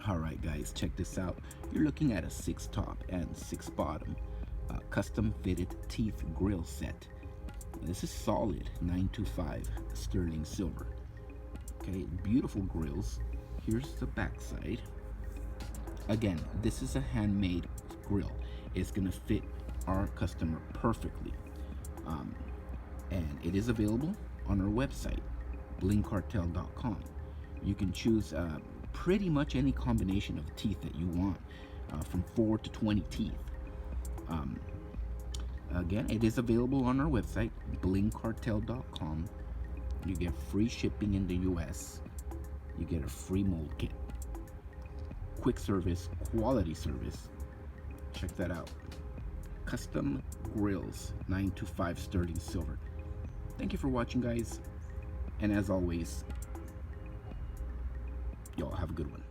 Alright guys, check this out. You're looking at a 6 top and 6 bottom custom fitted teeth grill set. This is solid 925 sterling silver. Okay, beautiful grills. Here's the back side. Again, this is a handmade grill. It's gonna fit our customer perfectly. And it is available on our website, blingcartel.com. You can choose pretty much any combination of teeth that you want, from 4 to 20 teeth. Again, it is available on our website, blingcartel.com. You get free shipping in the US. You get a free mold kit. Quick service, quality service. Check that out. Custom Grillz, 925 sterling silver. Thank you for watching, guys. And as always, y'all have a good one.